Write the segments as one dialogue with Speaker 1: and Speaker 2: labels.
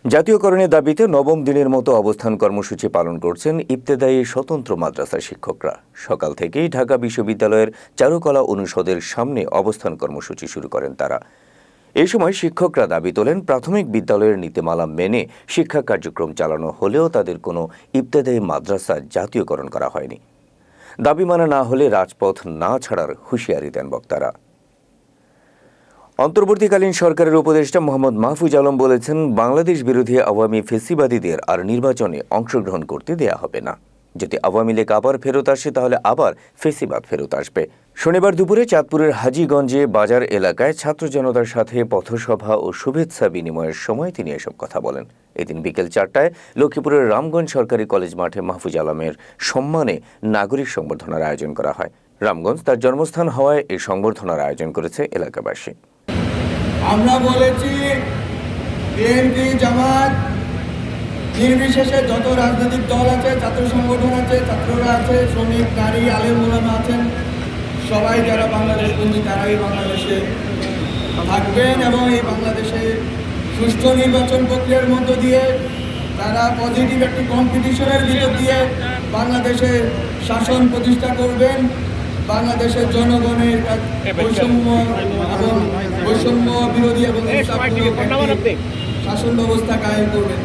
Speaker 1: জাতীয়করণের দাবিতে নবম দিনের মতো অবস্থান কর্মসূচি পালন করছেন ইবতেদায়ী স্বতন্ত্র মাদ্রাসার শিক্ষকরা। সকাল থেকেই ঢাকা বিশ্ববিদ্যালয়ের চারুকলা অনুষদের সামনে অবস্থান কর্মসূচি শুরু করেন তারা। এই সময় শিক্ষকরা দাবি তোলেন, প্রাথমিক বিদ্যালয়ের নীতিমালা মেনে শিক্ষা কার্যক্রম চালানো হলেও তাদের কোনো ইবতেদায়ী মাদ্রাসা জাতীয়করণ করা হয়নি। দাবি মানা না হলে রাজপথ না ছাড়ার হুঁশিয়ারি দেন বক্তারা। অন্তর্বর্তীকালীন সরকারের উপদেষ্টা মোহাম্মদ মাহফুজ আলম বলেছেন, বাংলাদেশ বিরোধী আওয়ামী ফেসিবাদীদের আর নির্বাচনে অংশগ্রহণ করতে দেয়া হবে না। যদি আওয়ামী লীগ আবার ফেরত আসে তাহলে আবার ফেসিবাদ ফেরত আসবে। শনিবার দুপুরে চাঁদপুরের হাজীগঞ্জে বাজার এলাকায় ছাত্র জনতার সাথে পথসভা ও শুভেচ্ছা বিনিময়ের সময় তিনি এসব কথা বলেন। এদিন বিকেল 4টায় লক্ষ্মীপুরের রামগঞ্জ সরকারি কলেজ মাঠে মাহফুজ আলমের সম্মানে নাগরিক সংবর্ধনার আয়োজন করা হয়। রামগঞ্জ তার জন্মস্থান হওয়ায় এই সংবর্ধনার আয়োজন করেছে এলাকাবাসী।
Speaker 2: আমরা বলেছি, বিএনপি, জামাত নির্বিশেষে যত রাজনৈতিক দল আছে, ছাত্র সংগঠন আছে, ছাত্ররা আছে, শ্রমিক, নারী, আলেম ওলামা আছেন, সবাই যারা বাংলাদেশ বন্ধু তারাই বাংলাদেশে থাকবেন এবং এই বাংলাদেশে সুষ্ঠু নির্বাচন প্রক্রিয়ার মধ্য দিয়ে তারা পজিটিভ একটি কম্পিটিশনের ভিতর দিয়ে বাংলাদেশে শাসন প্রতিষ্ঠা করবেন। বাংলাদেশের জনগণের বৈষম্য বিরোধী এবং শাসন ব্যবস্থা কায়েম করবেন।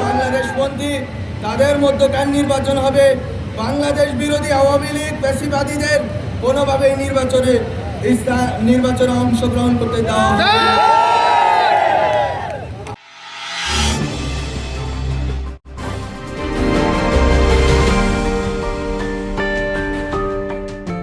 Speaker 2: বাংলাদেশপন্থী তাদের মধ্যকার নির্বাচন হবে। বাংলাদেশ বিরোধী আওয়ামী লীগ ফ্যাসিবাদীদের কোনোভাবেই নির্বাচনে অংশগ্রহণ করতে দেওয়া হবে।